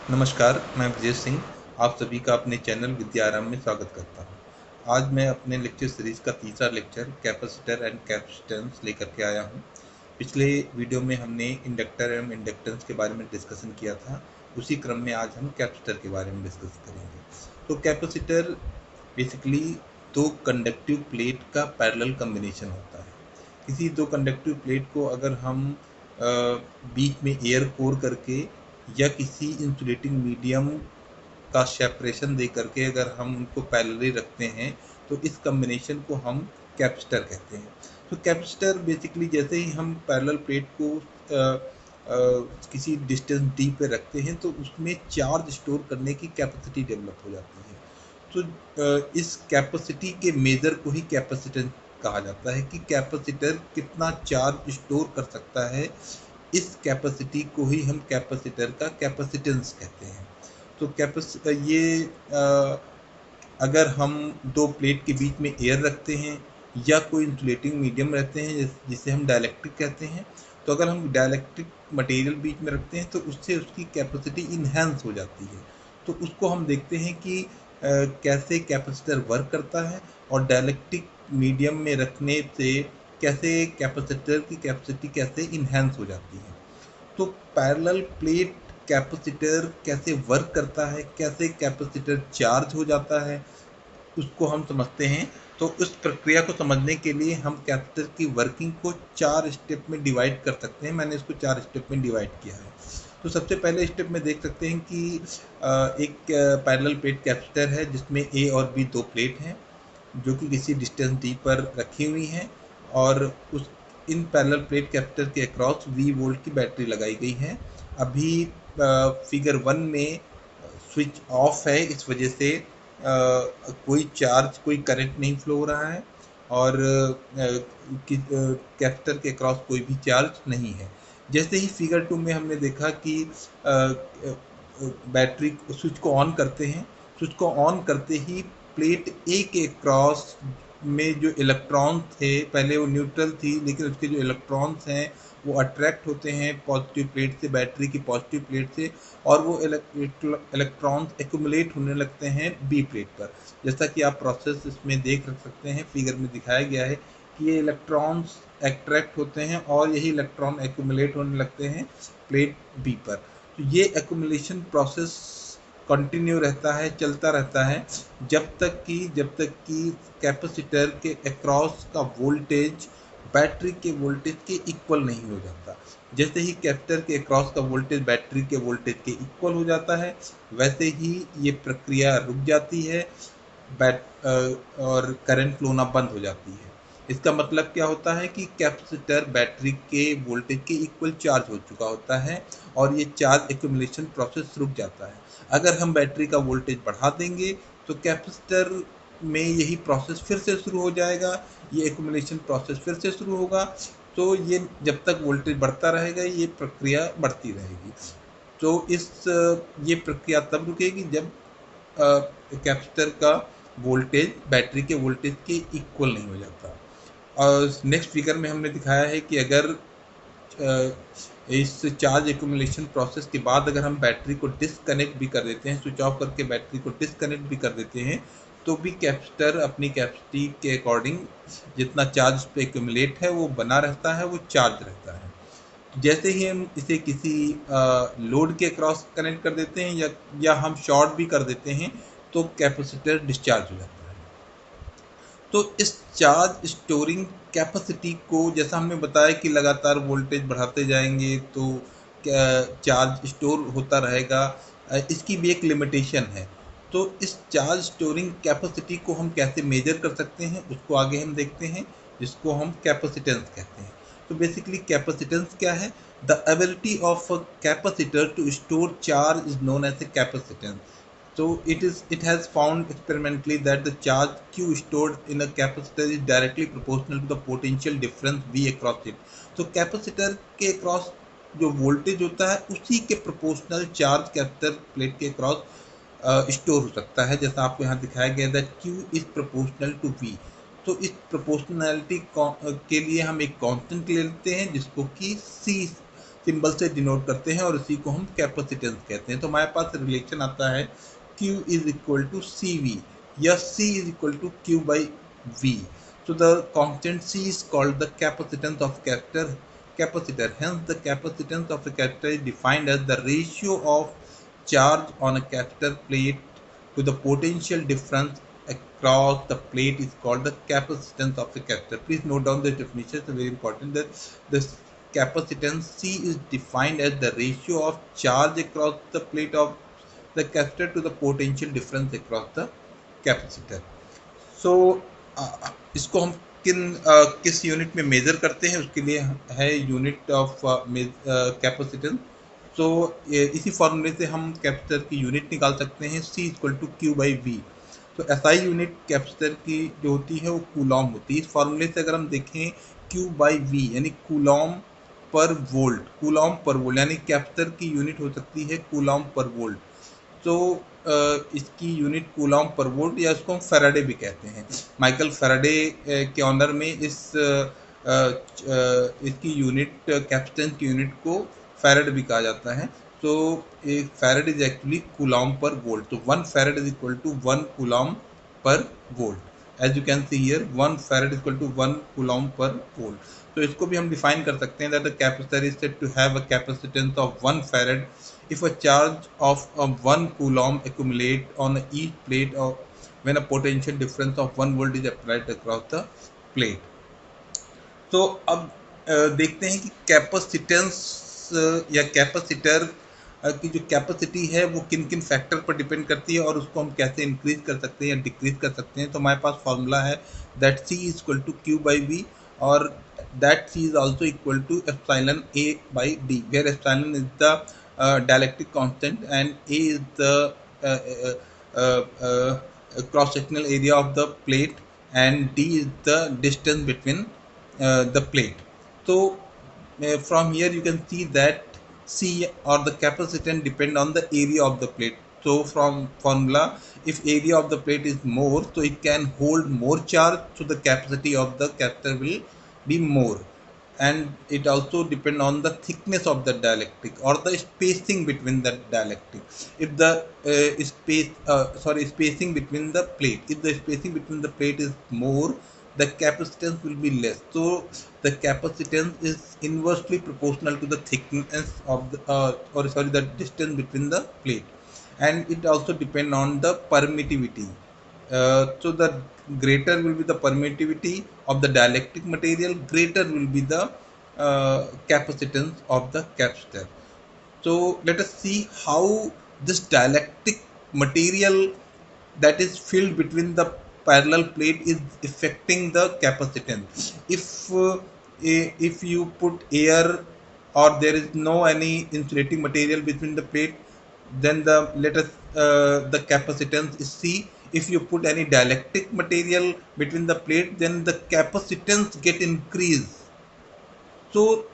नमस्कार, मैं ब्रजेश सिंह आप सभी का अपने चैनल विद्यारंभ में स्वागत करता हूँ। आज मैं अपने लेक्चर सीरीज़ का तीसरा लेक्चर कैपेसिटर एंड कैपेसिटेंस लेकर के आया हूँ। पिछले वीडियो में हमने इंडक्टर एवं इंडक्टेंस के बारे में डिस्कशन किया था। उसी क्रम में आज हम कैपेसिटर के बारे में डिस्कस करेंगे। तो कैपेसिटर बेसिकली दो कंडक्टिव प्लेट का पैरेलल कॉम्बिनेशन होता है। किसी दो कंडक्टिव प्लेट को अगर हम बीच में एयर कोर करके या किसी इंसुलेटिंग मीडियम का सेपरेशन दे करके अगर हम उनको पैरेलली रखते हैं तो इस कॉम्बिनेशन को हम कैपेसिटर कहते हैं। तो कैपेसिटर बेसिकली जैसे ही हम पैरेलल प्लेट को किसी डिस्टेंस डी पे रखते हैं तो उसमें चार्ज स्टोर करने की कैपेसिटी डेवलप हो जाती है। तो इस कैपेसिटी के मेजर को ही कैपेसिटेंस कहा जाता है कि कैपेसिटर कितना चार्ज स्टोर कर सकता है। इस कैपेसिटी को ही हम कैपेसिटर का कैपेसिटेंस कहते हैं। तो अगर हम दो प्लेट के बीच में एयर रखते हैं या कोई इंसुलेटिंग मीडियम रहते हैं जिसे हम डाइलेक्ट्रिक कहते हैं, तो अगर हम डाइलेक्ट्रिक मटेरियल बीच में रखते हैं तो उससे उसकी कैपेसिटी इन्हेंस हो जाती है। तो उसको हम देखते हैं कि कैसे कैपेसिटर वर्क करता है और डाइलेक्ट्रिक मीडियम में रखने से कैसे कैपेसिटर की कैपेसिटी कैसे इन्हेंस हो जाती है। तो पैरेलल प्लेट कैपेसिटर कैसे वर्क करता है, कैसे कैपेसिटर चार्ज हो जाता है, उसको हम समझते हैं। तो उस प्रक्रिया को समझने के लिए हम कैपेसिटर की वर्किंग को 4 स्टेप में डिवाइड कर सकते हैं। मैंने इसको 4 स्टेप में डिवाइड किया है। तो सबसे पहले स्टेप में देख सकते हैं कि एक पैरेलल प्लेट कैपेसिटर है जिसमें ए और बी दो प्लेट हैं जो कि किसी डिस्टेंस डी पर रखी हुई हैं और उस इन पैरेलल प्लेट कैपेसिटर के अक्रॉस V वोल्ट की बैटरी लगाई गई है। अभी फिगर 1 में स्विच ऑफ है, इस वजह से कोई करंट नहीं फ्लो हो रहा है और कैपेसिटर के अक्रॉस कोई भी चार्ज नहीं है। जैसे ही फिगर 2 में हमने देखा कि बैटरी स्विच को ऑन करते हैं, स्विच को ऑन करते ही प्लेट ए के क्रॉस में जो इलेक्ट्रॉन थे, पहले वो न्यूट्रल थी लेकिन उसके जो इलेक्ट्रॉन्स हैं वो अट्रैक्ट होते हैं पॉजिटिव प्लेट से, बैटरी की पॉजिटिव प्लेट से, और वो इलेक्ट्रॉन्स एक्यूमुलेट होने लगते हैं बी प्लेट पर। जैसा कि आप प्रोसेस इसमें देख सकते हैं, फिगर में दिखाया गया है कि ये इलेक्ट्रॉन्स अट्रैक्ट होते हैं और यही इलेक्ट्रॉन एक्यूमुलेट होने लगते हैं प्लेट बी पर। तो ये एक्यूमुलेशन प्रोसेस कंटिन्यू रहता है, चलता रहता है जब तक कि कैपेसिटर के अक्रॉस का वोल्टेज बैटरी के वोल्टेज के इक्वल नहीं हो जाता। जैसे ही कैपेसिटर के अक्रॉस का वोल्टेज बैटरी के वोल्टेज के इक्वल हो जाता है, वैसे ही ये प्रक्रिया रुक जाती है और करंट फ्लो होना बंद हो जाती है। इसका मतलब क्या होता है कि कैपेसिटर बैटरी के वोल्टेज के इक्वल चार्ज हो चुका होता है और ये चार्ज एक्यूमुलेशन प्रोसेस रुक जाता है। अगर हम बैटरी का वोल्टेज बढ़ा देंगे तो कैपेसिटर में यही प्रोसेस फिर से शुरू हो जाएगा, ये एक्यूमुलेशन प्रोसेस फिर से शुरू होगा। तो ये जब तक वोल्टेज बढ़ता रहेगा ये प्रक्रिया बढ़ती रहेगी। तो ये प्रक्रिया तब रुकेगी जब कैपेसिटर का वोल्टेज बैटरी के वोल्टेज के इक्वल नहीं हो जाता। और नेक्स्ट फिगर में हमने दिखाया है कि अगर इस चार्ज एक्यूमुलेशन प्रोसेस के बाद अगर हम बैटरी को डिस्कनेक्ट भी कर देते हैं, स्विच ऑफ करके बैटरी को डिस्कनेक्ट भी कर देते हैं, तो भी कैपेसिटर अपनी कैपेसिटी के अकॉर्डिंग जितना चार्ज पे एक्यूमुलेट है वो बना रहता है, वो चार्ज रहता है। जैसे ही हम इसे किसी लोड के क्रॉस कनेक्ट कर देते हैं या हम शॉर्ट भी कर देते हैं तो कैपेसिटर डिस्चार्ज हो जाता है। तो इस चार्ज स्टोरिंग कैपेसिटी को, जैसा हमने बताया कि लगातार वोल्टेज बढ़ाते जाएंगे तो चार्ज स्टोर होता रहेगा, इसकी भी एक लिमिटेशन है। तो इस चार्ज स्टोरिंग कैपेसिटी को हम कैसे मेजर कर सकते हैं उसको आगे हम देखते हैं, जिसको हम कैपेसिटेंस कहते हैं। तो बेसिकली कैपेसिटेंस क्या है? The ability of a capacitor to store charge is known as a capacitance. So it has found experimentally that the charge Q stored in a capacitor is directly proportional to the potential difference V across it. तो capacitor के across जो voltage होता है उसी के proportional charge capacitor plate के across store हो सकता है। जैसा आपको यहाँ दिखाया गया that Q is proportional to V। तो इस प्रोपोर्शनैलिटी के लिए हम एक कांस्टेंट ले लेते हैं जिसको कि C सिंबल से डिनोट करते हैं और उसी को हम कैपेसिटेंस कहते हैं। तो हमारे पास रिलेशन आता है Q is equal to CV या C is equal to Q by V। So the constant C is called the capacitance of capacitor. Hence, the capacitance of a capacitor is defined as the ratio of charge on a capacitor plate to the potential difference across the plate is called the capacitance of a capacitor. Please note down the definition. It's very important that this capacitance C is defined as the ratio of charge across the plate of the capacitor to the potential difference across the capacitor. सो इसको हम किस unit में major करते हैं उसके लिए है unit of capacitance. सो इसी फॉर्मूले से हम कैपेसिटर की यूनिट निकाल सकते हैं C equal to Q by V। तो SI यूनिट कैपेसिटर की जो होती है वो कूलॉम होती है। इस फॉर्मूले से अगर हम देखें Q बाई V यानी कूलॉम पर वोल्ट यानी कैपेसिटर की यूनिट हो सकती है कूलॉम पर वोल्ट। तो इसकी यूनिट कूलॉम पर वोल्ट या इसको हम फैराडे भी कहते हैं। माइकल फैराडे के ऑनर में इसकी यूनिट कैपेसिटेंस की यूनिट को फैराड भी कहा जाता है। तो एक farad is actually coulomb per volt. तो 1 farad is equal to 1 coulomb per volt. As you can see here 1 farad is equal to 1 coulomb per volt. तो इसको भी हम डिफाइन कर सकते हैं that the capacitor is said to have a capacitance of 1 farad if a charge of 1 coulomb accumulate on each plate or when a potential difference of 1 volt is applied across the plate। तो अब देखते हैं कि capacitance या capacitor की जो capacity है वो किन किन फैक्टर पर डिपेंड करती है और उसको हम कैसे इंक्रीज कर सकते हैं या डिक्रीज कर सकते हैं। तो हमारे पास फॉर्मूला है that C is equal to Q by V और that C is also equal to epsilon A by D where epsilon is the dielectric constant and A is the cross sectional area of the plate and D is the distance between the plate। So from here you can see that C or the capacitance depend on the area of the plate। So from formula if area of the plate is more so it can hold more charge so the capacity of the capacitor will be more and it also depend on the thickness of the dielectric or the spacing between the dielectric। If the spacing between the plate, if the spacing between the plate is more the capacitance will be less। So the capacitance is inversely proportional to the thickness of the distance between the plate and it also depend on the permittivity। So the greater will be the permittivity of the dielectric material, greater will be the capacitance of the capacitor। So let us see how this dielectric material that is filled between the parallel plate is affecting the capacitance। If you put air or there is no any insulating material between the plate then the capacitance is C। If you put any dielectric material between the plate then the capacitance get increased। So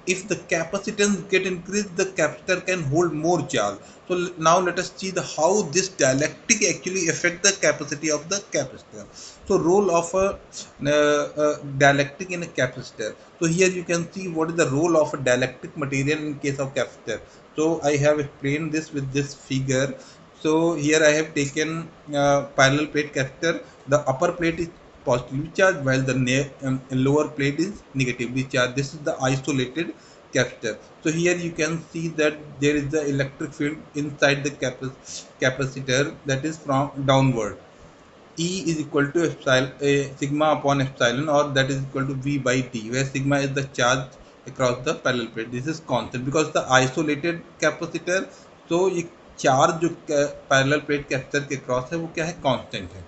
if the capacitance get increased the capacitor can hold more charge। So now let us see how this dielectric actually affect the capacity of the capacitor। So role of a dielectric in a capacitor। So here you can see what is the role of a dielectric material in case of capacitor। So I have explained this with this figure। So here I have taken parallel plate capacitor। The upper plate is positively charged while the lower plate is negatively charged। This is the isolated capacitor। So here you can see that there is the electric field inside the capacitor that is from downward। E is equal to sigma upon epsilon or that is equal to V by D where sigma is the charge across the parallel plate। This is constant because the isolated capacitor। तो ये charge जो parallel plate capacitor के cross है वो क्या है constant है।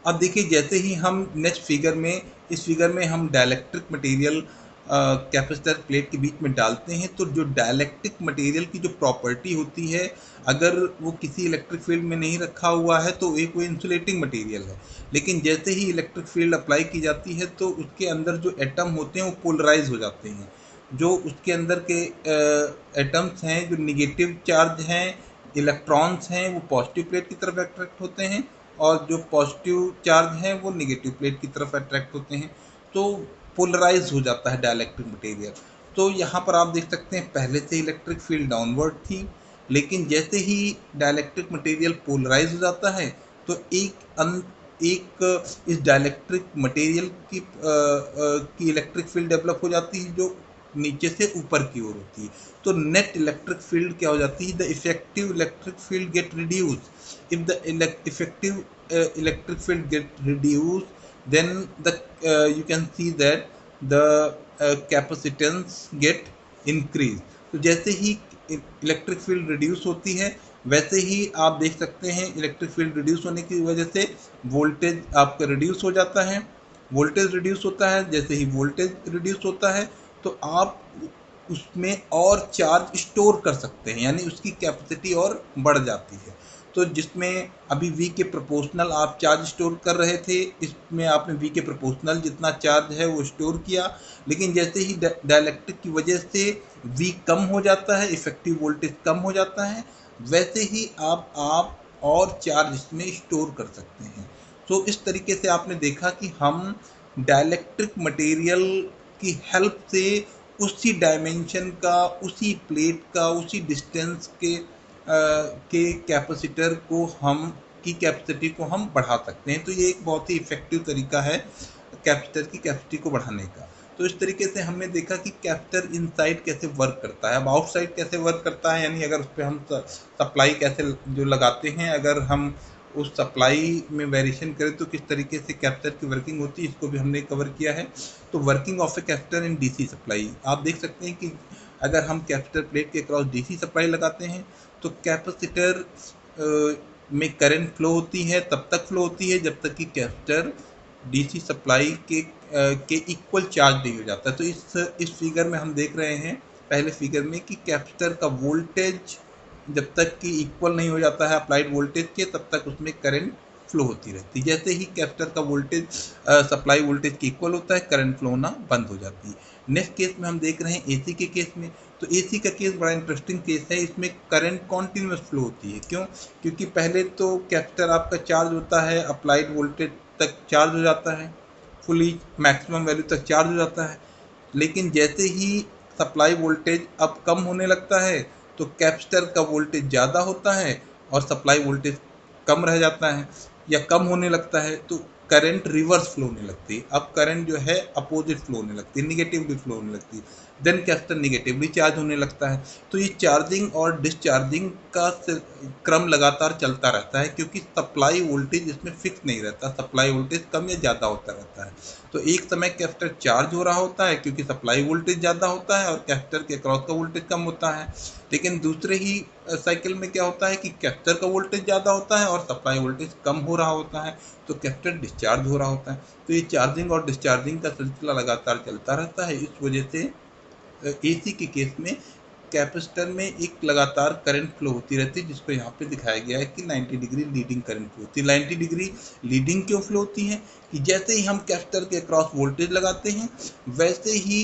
अब देखिए जैसे ही हम नेक्स्ट इस फिगर में हम डाइलेक्ट्रिक मटेरियल कैपेसिटर प्लेट के बीच में डालते हैं तो जो डाइलेक्ट्रिक मटेरियल की जो प्रॉपर्टी होती है अगर वो किसी इलेक्ट्रिक फील्ड में नहीं रखा हुआ है तो एक वो इंसुलेटिंग मटेरियल है। लेकिन जैसे ही इलेक्ट्रिक फील्ड अप्लाई की जाती है तो उसके अंदर जो एटम होते हैं वो पोलराइज हो जाते हैं। जो उसके अंदर के एटम्स हैं जो निगेटिव चार्ज हैं इलेक्ट्रॉन्स हैं वो पॉजिटिव प्लेट की तरफ अट्रैक्ट होते हैं और जो पॉजिटिव चार्ज हैं वो नेगेटिव प्लेट की तरफ अट्रैक्ट होते हैं। तो पोलराइज हो जाता है डाइलेक्ट्रिक मटेरियल। तो यहाँ पर आप देख सकते हैं पहले से इलेक्ट्रिक फील्ड डाउनवर्ड थी, लेकिन जैसे ही डाइलेक्ट्रिक मटेरियल पोलराइज हो जाता है तो एक इस डाइलेक्ट्रिक मटेरियल की इलेक्ट्रिक फील्ड डेवलप हो जाती है जो नीचे से ऊपर की ओर होती है। तो नेट इलेक्ट्रिक फील्ड क्या हो जाती है? The effective electric field get reduce. If the effective electric field get reduce, then you can see that the capacitance get increase। तो जैसे ही इलेक्ट्रिक फील्ड रिड्यूस होती है वैसे ही आप देख सकते हैं इलेक्ट्रिक फील्ड रिड्यूस होने की वजह से वोल्टेज आपका रिड्यूस हो जाता है। वोल्टेज रिड्यूस होता है, जैसे ही वोल्टेज रिड्यूस होता है तो आप उसमें और चार्ज स्टोर कर सकते हैं, यानी उसकी कैपेसिटी और बढ़ जाती है। तो जिसमें अभी V के प्रोपोर्शनल आप चार्ज स्टोर कर रहे थे, इसमें आपने V के प्रोपोर्शनल जितना चार्ज है वो स्टोर किया, लेकिन जैसे ही डाइलेक्ट्रिक की वजह से V कम हो जाता है, इफेक्टिव वोल्टेज कम हो जाता है, वैसे ही आप और चार्ज इसमें स्टोर कर सकते हैं। तो इस तरीके से आपने देखा कि हम डाइलेक्ट्रिक मटेरियल की हेल्प से उसी डायमेंशन का, उसी प्लेट का, उसी डिस्टेंस के कैपेसिटर को हम की कैपेसिटी को हम बढ़ा सकते हैं। तो ये एक बहुत ही इफेक्टिव तरीका है कैपेसिटर की कैपेसिटी को बढ़ाने का। तो इस तरीके से हमने देखा कि कैपेसिटर इनसाइड कैसे वर्क करता है। अब आउटसाइड कैसे वर्क करता है, यानी अगर उस पर हम सप्लाई कैसे जो लगाते हैं, अगर हम उस सप्लाई में वेरिएशन करें तो किस तरीके से कैपेसिटर की वर्किंग होती है, इसको भी हमने कवर किया है। तो working of a capacitor in DC supply, आप देख सकते हैं कि अगर हम कैपेसिटर प्लेट के क्रॉस डीसी सप्लाई लगाते हैं तो कैपेसिटर में करंट फ्लो होती है, तब तक फ्लो होती है जब तक कि कैपेसिटर डीसी सप्लाई के इक्वल चार्ज नहीं हो जाता। तो इस फिगर में हम देख रहे हैं पहले फिगर में कि कैपेसिटर का वोल्टेज जब तक कि इक्वल नहीं हो जाता है अप्लाइड वोल्टेज के, तब तक उसमें करंट फ्लो होती रहती है। जैसे ही कैपेसिटर का वोल्टेज सप्लाई वोल्टेज के इक्वल होता है, करंट फ्लो होना बंद हो जाती है। नेक्स्ट केस में हम देख रहे हैं एसी के केस में। तो एसी का केस बड़ा इंटरेस्टिंग केस है, इसमें करंट कॉन्टिन्यूस फ्लो होती है। क्यों? क्योंकि पहले तो कैपेसिटर आपका चार्ज होता है, अप्लाइड वोल्टेज तक चार्ज हो जाता है, फुली मैक्सिमम वैल्यू तक चार्ज हो जाता है, लेकिन जैसे ही सप्लाई वोल्टेज अब कम होने लगता है तो कैपेसिटर का वोल्टेज ज़्यादा होता है और सप्लाई वोल्टेज कम रह जाता है या कम होने लगता है, तो करंट रिवर्स फ्लो होने लगती है। अब करंट जो है अपोजिट फ्लो होने लगती है, निगेटिवली फ्लो होने लगती है, देन कैपेसिटर निगेटिवली चार्ज होने लगता है। तो ये चार्जिंग और डिस्चार्जिंग का क्रम लगातार चलता रहता है, क्योंकि सप्लाई वोल्टेज इसमें फिक्स नहीं रहता, सप्लाई वोल्टेज कम या ज़्यादा होता रहता है। तो एक समय कैपेसिटर चार्ज हो रहा होता है क्योंकि सप्लाई वोल्टेज ज़्यादा होता है और कैपेसिटर के क्रॉस का वोल्टेज कम होता है, लेकिन दूसरे ही साइकिल में क्या होता है कि कैपेसिटर का वोल्टेज ज़्यादा होता है और सप्लाई वोल्टेज कम हो रहा होता है, तो कैपेसिटर डिस्चार्ज हो रहा होता है। तो ये चार्जिंग और डिस्चार्जिंग का सिलसिला लगातार चलता रहता है। इस वजह से एसी के केस में कैपेसिटर में एक लगातार करंट फ्लो होती रहती है, जिसको यहाँ पे दिखाया गया है कि 90 डिग्री लीडिंग करंट फ्लो होती है। 90 डिग्री लीडिंग क्यों फ्लो होती है? कि जैसे ही हम कैपेसिटर के क्रॉस वोल्टेज लगाते हैं वैसे ही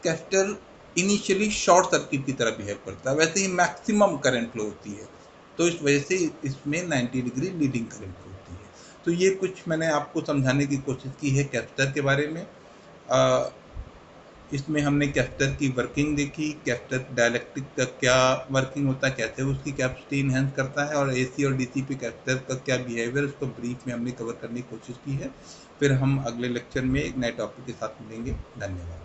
कैपेसिटर इनिशियली शॉर्ट सर्किट की तरह बिहेव करता है, वैसे ही मैक्सिमम करंट फ्लो होती है। तो इस वजह से इसमें 90 डिग्री लीडिंग करंट फ्लो होती है। तो ये कुछ मैंने आपको समझाने की कोशिश की है कैपेसिटर के बारे में। इसमें हमने कैपेसिटर की वर्किंग देखी, कैपेसिटर डाइलेक्ट्रिक का क्या वर्किंग होता है, कैसे उसकी कैपेसिटी इनहेंस करता है, और एसी और डीसी पे कैपेसिटर का क्या बिहेवियर, उसको ब्रीफ में हमने कवर करने की कोशिश की है। फिर हम अगले लेक्चर में एक नए टॉपिक के साथ मिलेंगे। धन्यवाद।